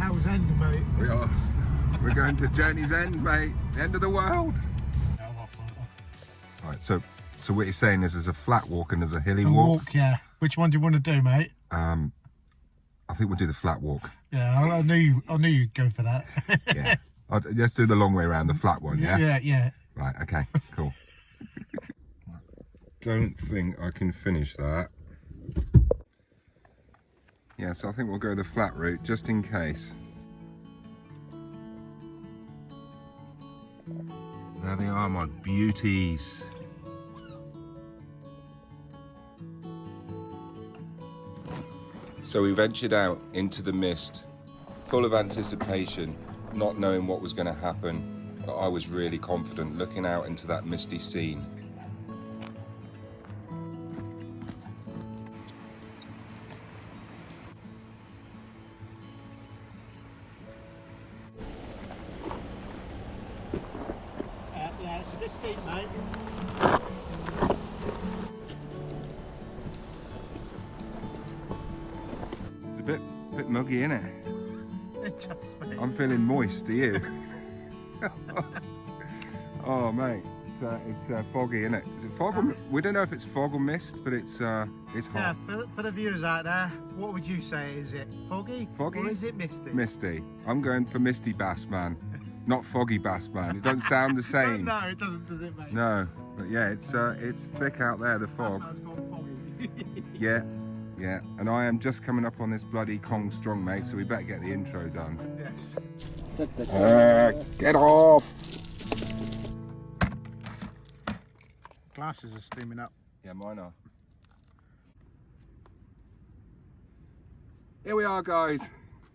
Hell's End, mate. We are. We're going to Journey's End, mate. The end of the world. Right, so what you're saying is there's a flat walk and there's a hilly walk? Yeah. Which one do you want to do, mate? I think we'll do the flat walk. Yeah, I knew you'd go for that. Yeah. Let's do the long way around, the flat one, yeah? Yeah. Right, okay, cool. Don't think I can finish that. Yeah, so I think we'll go the flat route just in case. There they are, my beauties. So we ventured out into the mist, full of anticipation, not knowing what was going to happen, but I was really confident looking out into that misty scene. Yeah, it's a bit steep, mate. It's a bit muggy, isn't it? Just, mate. I'm feeling moist, are you? Oh mate, it's foggy, isn't it? Is it fog? We don't know if it's fog or mist, but it's hot. Yeah, for the viewers out there, what would you say? Is it foggy? Foggy? Or is it misty? Misty. I'm going for Misty Bassman, not Foggy Bassman. It doesn't sound the same. No, it doesn't, does it, mate? No, but yeah, it's thick out there, the fog. Bassman's gone foggy. Yeah, and I am just coming up on this bloody Kong Strong, mate, so we better get the intro done. Yes. Get off! Glasses are steaming up. Yeah, mine are. Here we are, guys.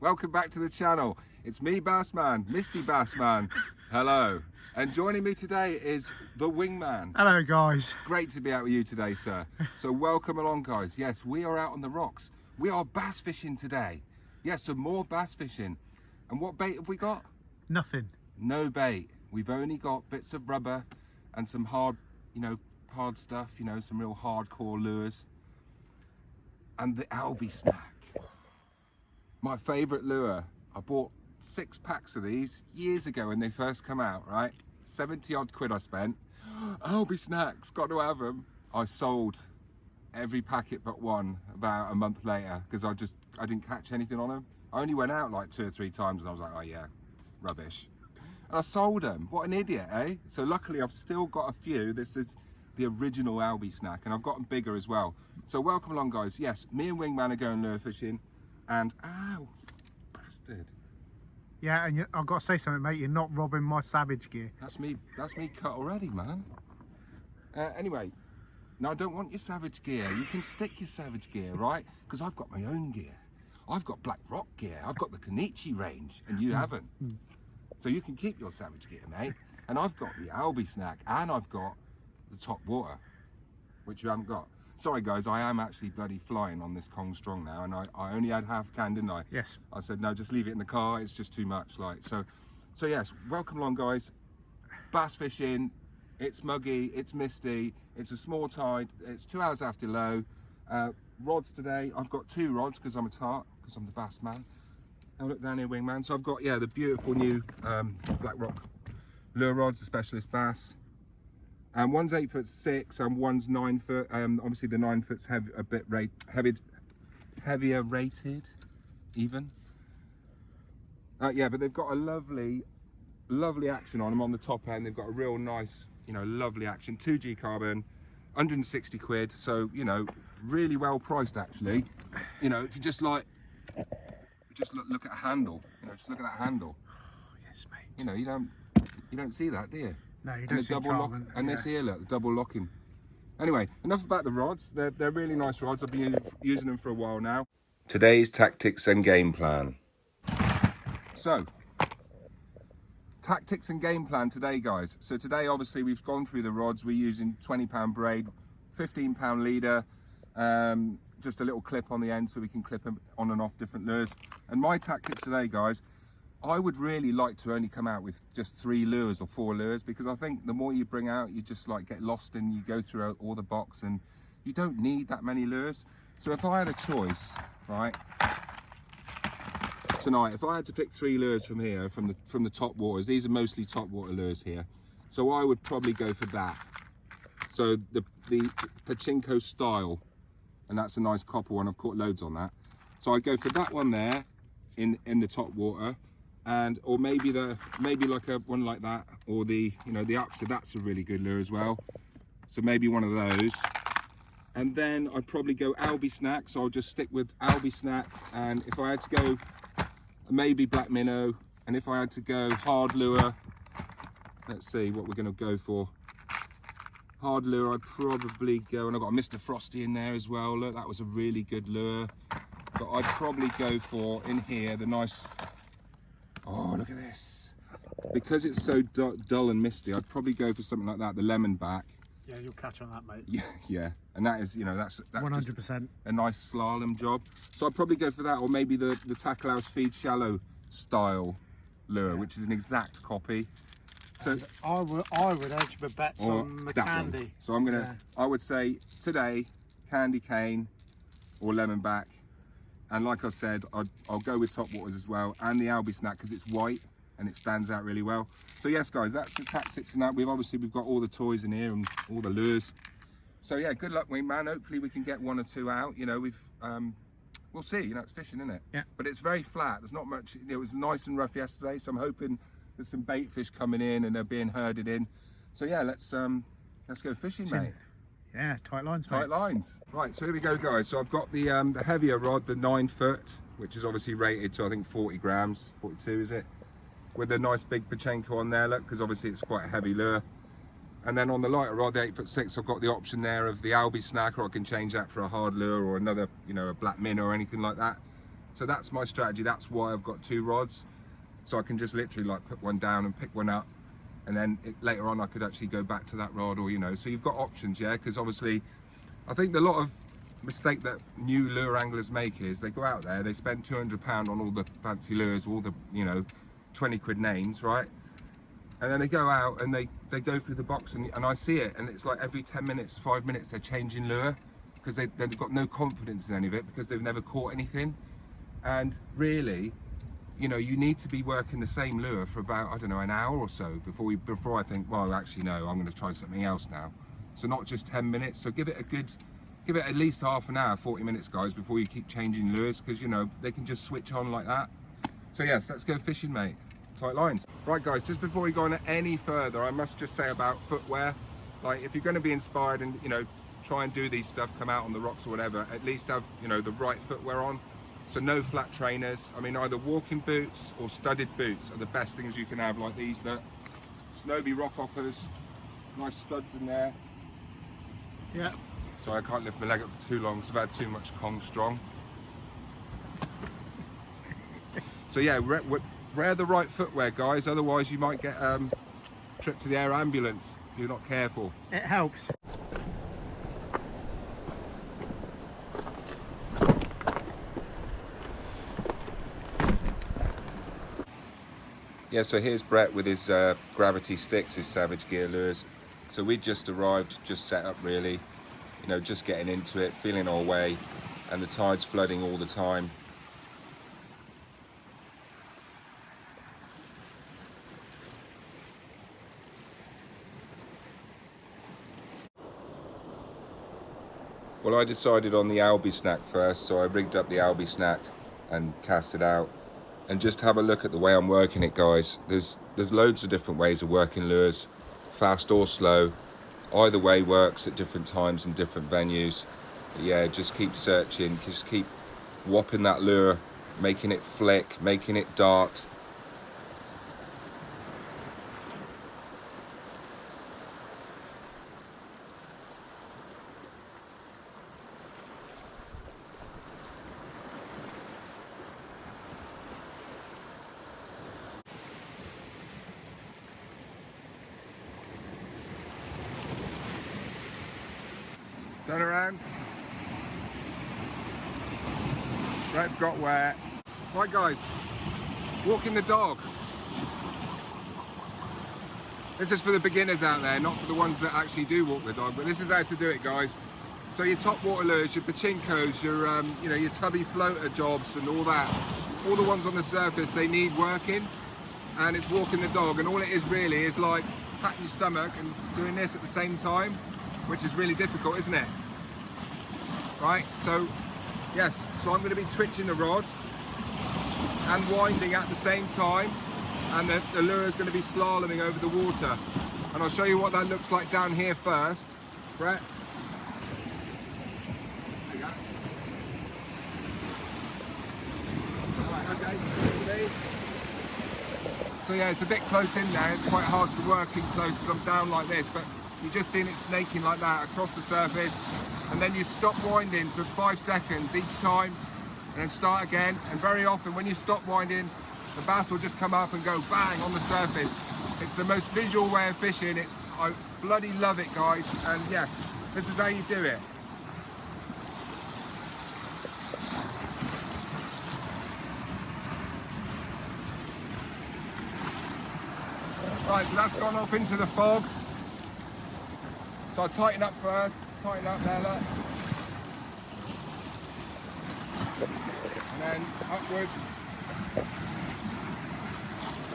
Welcome back to the channel. It's me, Bassman, Misty Bassman. Hello. And joining me today is the Wingman. Hello, guys. Great to be out with you today, sir. So welcome along, guys. Yes, we are out on the rocks. We are bass fishing today. Yes, some more bass fishing. And what bait have we got? Nothing. No bait. We've only got bits of rubber and some hard stuff, some real hardcore lures. And the Albie snack. My favourite lure. I bought 6 packs of these years ago when they first come out, right? 70 odd quid I spent. Albie snacks, got to have them. I sold every packet but one about a month later because I didn't catch anything on them. I only went out like 2 or 3 times and I was like, oh yeah, rubbish. And I sold them. What an idiot, eh? So luckily I've still got a few. This is the original Albie snack and I've got them bigger as well. So welcome along, guys. Yes, me and Wingman are going lure fishing and ow, bastard. Yeah, and I've got to say something, mate. You're not robbing my Savage gear. That's me cut already, man. Anyway, now I don't want your Savage gear. You can stick your Savage gear, right? Because I've got my own gear. I've got Black Rock gear. I've got the Kenichi range, and you haven't. So you can keep your Savage gear, mate. And I've got the Albie snack, and I've got the top water, which you haven't got. Sorry, guys, I am actually bloody flying on this Kong Strong now, and I only had half a can, didn't I? Yes. I said, no, just leave it in the car. It's just too much, like, so yes, welcome along, guys. Bass fishing. It's muggy, it's misty, it's a small tide, it's 2 hours after low. Rods today, I've got 2 rods because I'm a tart, because I'm the bass man. Now look down here, Wingman. So I've got, yeah, the beautiful new Black Rock lure rods, the Specialist Bass. One's 8'6" and one's 9 foot. Obviously the 9 foot's a bit heavier rated, even. Yeah, but they've got a lovely action on them on the top end. They've got a real nice, lovely action. 2G carbon, 160 quid. So, really well priced actually. If you just look at a handle, just look at that handle. Oh, yes, mate. You don't see that, do you? No, you don't see double carbon. lock, and this here, look, the double locking. Anyway, enough about the rods. They're really nice rods. I've been using them for a while now. Today's tactics and game plan. So, tactics and game plan today, guys. So today, obviously, we've gone through the rods. We're using 20-pound braid, 15-pound leader, just a little clip on the end so we can clip them on and off different lures. And my tactics today, guys, I would really like to only come out with just 3 lures or 4 lures, because I think the more you bring out, you just like get lost and you go through all the box and you don't need that many lures. So if I had a choice, right, tonight, if I had to pick 3 lures from here, from the top waters, these are mostly top water lures here. So I would probably go for that. So the pachinko style, and that's a nice copper one. I've caught loads on that. So I'd go for that one there in the top water, or maybe like a one like that, or the Upster. That's a really good lure as well. So maybe one of those. And then I'd probably go Albie Snack. So I'll just stick with Albie Snack. And if I had to go, maybe black minnow. And if I had to go hard lure, let's see what we're going to go for. Hard lure, I'd probably go, and I've got a Mr. Frosty in there as well. Look, that was a really good lure. But I'd probably go for, in here, the nice, oh, look at this. Because it's so dull and misty, I'd probably go for something like that, the lemon back. Yeah, you'll catch on that, mate. Yeah. And that is, that's 100%. A nice slalom job. So I'd probably go for that, or maybe the Tackle House Feed Shallow style lure, which is an exact copy. So I would edge my bets on the candy. One. So I would say today, candy cane or lemon back. And like I said, I'll go with top waters as well, and the Albie Snack, because it's white and it stands out really well. So yes, guys, that's the tactics and that. We've got all the toys in here and all the lures. So yeah, good luck, Wingman. Hopefully we can get 1 or 2 out. We'll see. It's fishing, isn't it? Yeah. But it's very flat. There's not much. It was nice and rough yesterday, so I'm hoping there's some bait fish coming in and they're being herded in. So yeah, let's go fishing, mate. Yeah, tight lines, tight lines. Right, so here we go, guys. So I've got the heavier rod, the 9 foot, which is obviously rated to, I think, 40 grams, 42 is it, with a nice big pachinko on there, look, because obviously it's quite a heavy lure. And then on the lighter rod, the 8'6", I've got the option there of the Albie Snack, or I can change that for a hard lure or another, a black minnow or anything like that. So that's my strategy. That's why I've got 2 rods. So I can just literally like put one down and pick one up, and then later on I could actually go back to that rod, or so you've got options, yeah, because obviously I think the lot of mistake that new lure anglers make is they go out there, they spend £200 on all the fancy lures, all the 20 quid names, right? And then they go out and they go through the box, and I see it, and it's like every 10 minutes, 5 minutes they're changing lure, because they've got no confidence in any of it, because they've never caught anything. And really, you need to be working the same lure for about, I don't know, an hour or so before I think, well, actually no, I'm going to try something else now. So not just 10 minutes. So give it at least half an hour, 40 minutes, guys, before you keep changing lures, because they can just switch on like that. So yes, let's go fishing, mate. Tight lines. Right, guys, just before we go on any further, I must just say about footwear. Like, if you're going to be inspired and try and do these stuff, come out on the rocks or whatever, at least have the right footwear on. So no flat trainers. I mean, either walking boots or studded boots are the best things you can have, like these, that Snowy rock hoppers, nice studs in there. Yeah. So I can't lift my leg up for too long, so I've had too much Kong Strong. So yeah, wear the right footwear, guys, otherwise you might get a trip to the air ambulance if you're not careful. It helps. Yeah, so here's Brett with his gravity sticks, his Savage Gear lures. So we just arrived, just set up really, just getting into it, feeling our way, and the tide's flooding all the time. Well, I decided on the Albie Snack first, so I rigged up the Albie Snack and cast it out. And just have a look at the way I'm working it, guys. There's loads of different ways of working lures, fast or slow. Either way works at different times and different venues. But yeah, just keep searching, just keep whopping that lure, making it flick, making it dart. Turn around. Brett's got wet. Right, guys, walking the dog. This is for the beginners out there, not for the ones that actually do walk the dog, but this is how to do it, guys. So your top water lures, your pachinkos, your tubby floater jobs and all that, all the ones on the surface, they need working, and it's walking the dog, and all it is really is like patting your stomach and doing this at the same time, which is really difficult, isn't it? Right, so yes, so I'm going to be twitching the rod and winding at the same time, and the lure is going to be slaloming over the water, and I'll show you what that looks like down here first. Brett, there you go. Right, okay. So yeah, it's a bit close in there. It's quite hard to work in close because I'm down like this, but you've just seen it snaking like that across the surface, and then you stop winding for 5 seconds each time and then start again. And very often when you stop winding, the bass will just come up and go bang on the surface. It's the most visual way of fishing. I bloody love it, guys, and yes, this is how you do it. Right, so that's gone off into the fog. So I tighten up first, tighten up there, look. And then upwards,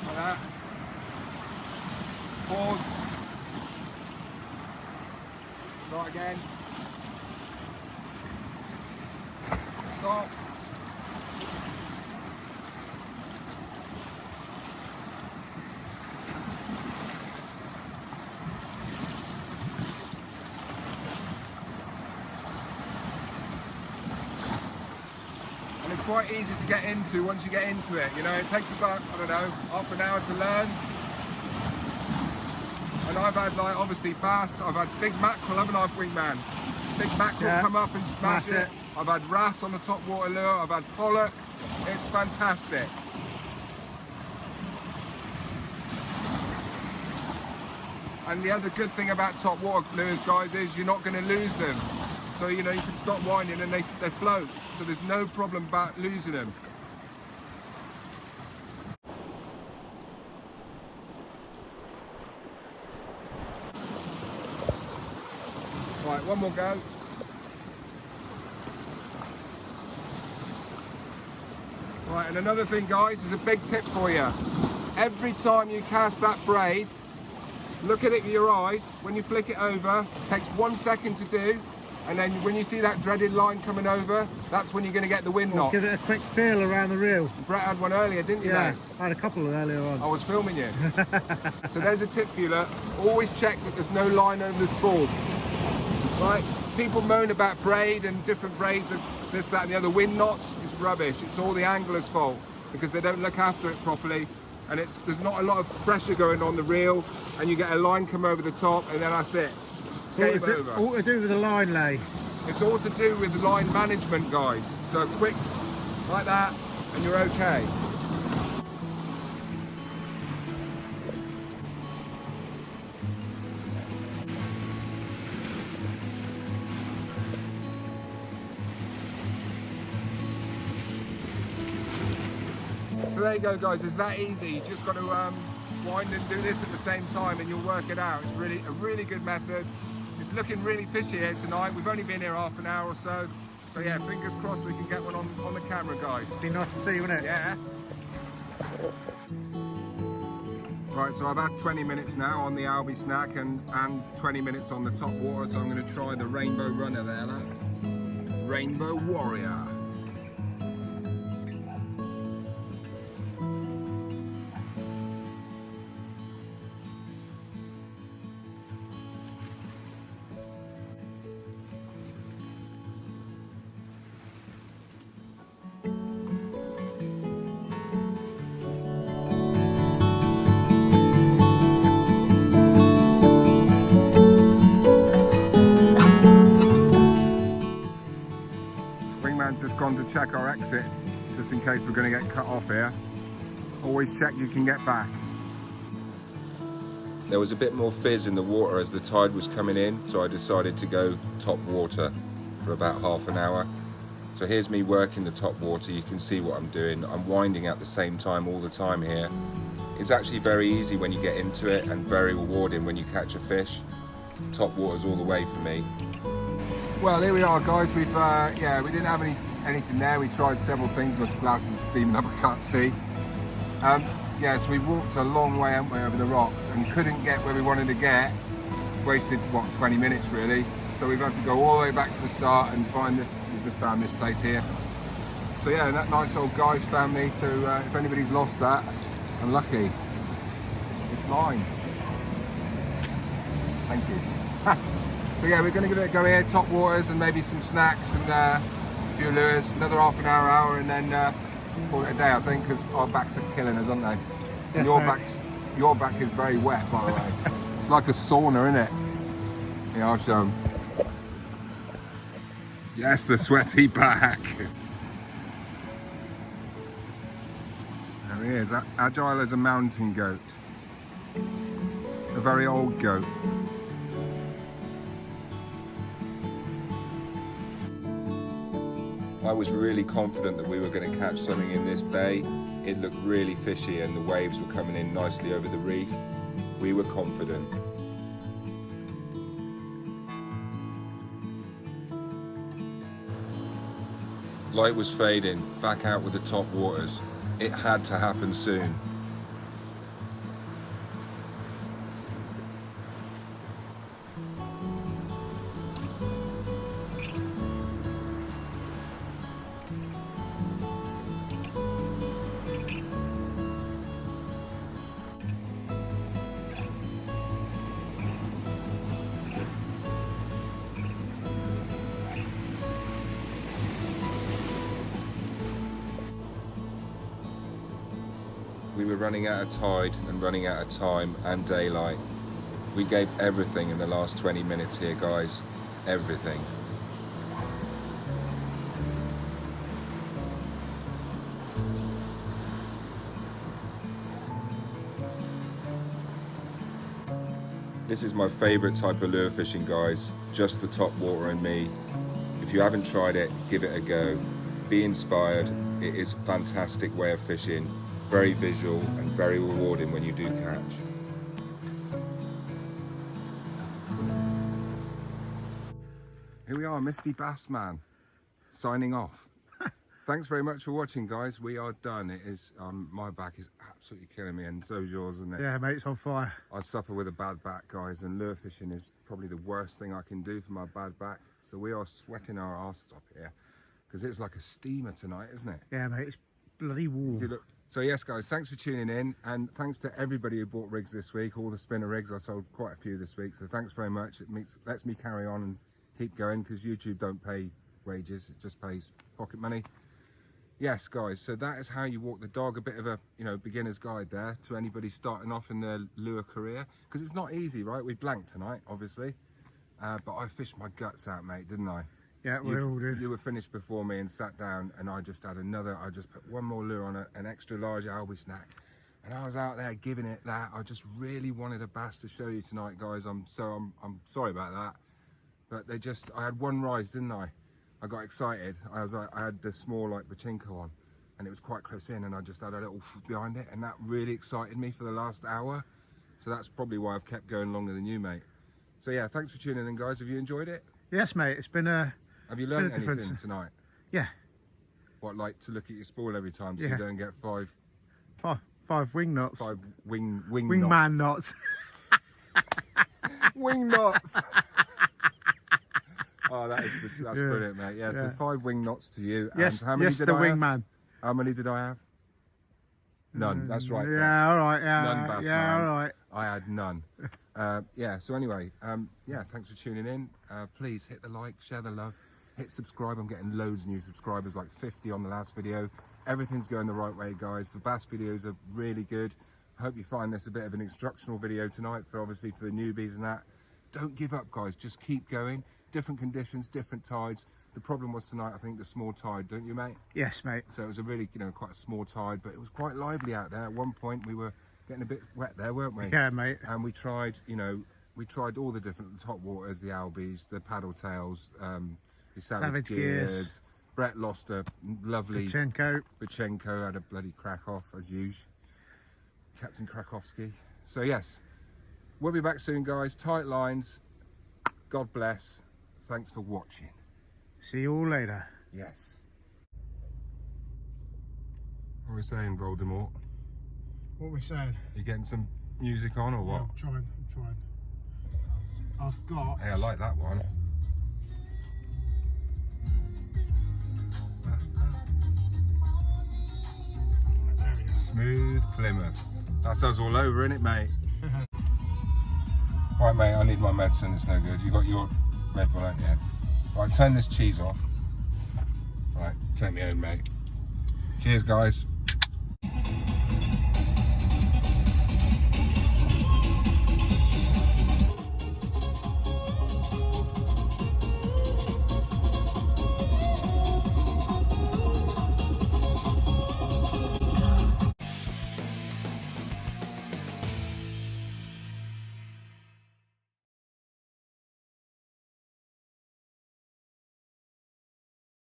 like that. Pause. Start again. Stop. Quite easy to get into once you get into it, you know. It takes about, I don't know, half an hour to learn. And I've had, like, obviously bass, I've had big mackerel, haven't I, Wingman? Big mackerel come up and smash it. I've had wrasse on the top water lure, I've had pollock. It's fantastic. And the other good thing about top water lures, guys, is you're not going to lose them. So, you know, you can stop winding and they float. So there's no problem about losing them. Right, one more go. Right, and another thing, guys, is a big tip for you. Every time you cast that braid, look at it with your eyes. When you flick it over, it takes 1 second to do. And then when you see that dreaded line coming over, that's when you're going to get the wind knock. Give it a quick feel around the reel. Brett had one earlier, didn't you? Yeah, mate? I had a couple earlier on. I was filming you. So there's a tip for you, look. Always check that there's no line over the spool. Right? People moan about braid and different braids of this, that and the other. Wind knots, it's rubbish. It's all the angler's fault because they don't look after it properly. And there's not a lot of pressure going on the reel, and you get a line come over the top, and then that's it. Game over. All to do with the line lay. It's all to do with line management, guys. So quick, like that, and you're okay. So there you go, guys. It's that easy. You just got to wind and do this at the same time, and you'll work it out. It's really a really good method. It's looking really fishy here tonight. We've only been here half an hour or so. So yeah, fingers crossed we can get one on the camera, guys. Be nice to see, wouldn't it? Yeah. Right, so I've had 20 minutes now on the Albi snack and 20 minutes on the top water. So I'm going to try the Rainbow Runner there, look. Rainbow Warrior. Just gone to check our exit, just in case we're going to get cut off here. Always check you can get back. There was a bit more fizz in the water as the tide was coming in, so I decided to go top water for about half an hour. So here's me working the top water. You can see what I'm doing. I'm winding at the same time all the time here. It's actually very easy when you get into it and very rewarding when you catch a fish. Top water's all the way for me. Well, here we are, guys. We didn't have any anything there. We tried several things, but glasses are steaming up, I can't see. Yeah, so we walked a long way, haven't we, over the rocks and couldn't get where we wanted to get. Wasted, what, 20 minutes really. So we've had to go all the way back to the start and find this. We've just found this place here. So yeah, and that nice old guy's found me. So if anybody's lost that, I'm lucky. It's mine. Thank you. So yeah, we're going to give it a go here, top waters and maybe some snacks and a few lures, another half an hour, and then call it a day, I think, because our backs are killing us, aren't they? And Yes, your back is very wet, by the way. It's like a sauna, isn't it? Yeah, I'll show 'em. Yes, the sweaty back. There he is, agile as a mountain goat. A very old goat. I was really confident that we were going to catch something in this bay. It looked really fishy and the waves were coming in nicely over the reef. We were confident. Light was fading, back out with the top waters. It had to happen soon. We were running out of tide and running out of time and daylight. We gave everything in the last 20 minutes here, guys. Everything. This is my favourite type of lure fishing, guys. Just the top water and me. If you haven't tried it, give it a go. Be inspired. It is a fantastic way of fishing. Very visual and very rewarding when you do catch. Here we are, Misty Bassman, signing off. Thanks very much for watching, guys. We are done. It is, my back is absolutely killing me, and so's yours, isn't it? Yeah, mate, it's on fire. I suffer with a bad back, guys, and lure fishing is probably the worst thing I can do for my bad back. So we are sweating our asses off here, because it's like a steamer tonight, isn't it? Yeah, mate, it's bloody warm. So yes, guys, thanks for tuning in, and thanks to everybody who bought rigs this week, all the spinner rigs. I sold quite a few this week, so thanks very much. It lets me carry on and keep going, because YouTube don't pay wages, it just pays pocket money. Yes, guys, so that is how you walk the dog. A bit of a, you know, beginner's guide there to anybody starting off in their lure career, because it's not easy, right? We blanked tonight, obviously, but I fished my guts out, mate, didn't I? Yeah, we all did. You were finished before me and sat down, and I just had another. I just put one more lure on an extra large albie snack, and I was out there giving it that. I just really wanted a bass to show you tonight, guys. I'm sorry about that, but I had one rise, didn't I? I got excited. I had the small like pachinko on, and it was quite close in, and I just had a little behind it, and that really excited me for the last hour. So that's probably why I've kept going longer than you, mate. So yeah, thanks for tuning in, guys. Have you enjoyed it? Yes, mate, it's been a... Have you learned anything tonight? Yeah. What, like to look at your spool every time so Yeah. you don't get Five wing knots. Wingman knots. Wing knots. Oh, that's brilliant, mate. Yeah, so 5 wing knots to you. Yes, and how many yes, did the I wingman. have? How many did I have? None. That's right. Yeah, all right. Yeah, None, Bassman. yeah, all right. I had none. Yeah, so anyway, yeah, thanks for tuning in. Please hit the like, share the love, hit subscribe. I'm getting loads of new subscribers, like 50 on the last video. Everything's going the right way, guys. The bass videos are really good. I hope you find this a bit of an instructional video tonight for obviously for the newbies and that. Don't give up, guys. Just keep going. Different conditions, different tides. The problem was tonight, I think, the small tide, don't you, mate? Yes, mate. So it was a really, quite a small tide, but it was quite lively out there. At one point, we were getting a bit wet there, weren't we? Yeah, mate. And we tried, we tried all the different top waters, the albies, the paddle tails, the savage gears. Brett lost a lovely Pachenko had a bloody crack off as usual. Captain Krakowski. So yes, we'll be back soon, guys. Tight lines. God bless. Thanks for watching. See you all later. Yes. What are we saying, Voldemort? What are we saying? You getting some music on or what? I'm trying. I've got... Hey, I like that one. There we go. Smooth Plymouth. That's us all over, innit, mate? Right, mate, I need my medicine. It's no good. You got your Red Bull, haven't you? Right, turn this cheese off. Right, take me home, mate. Cheers, guys.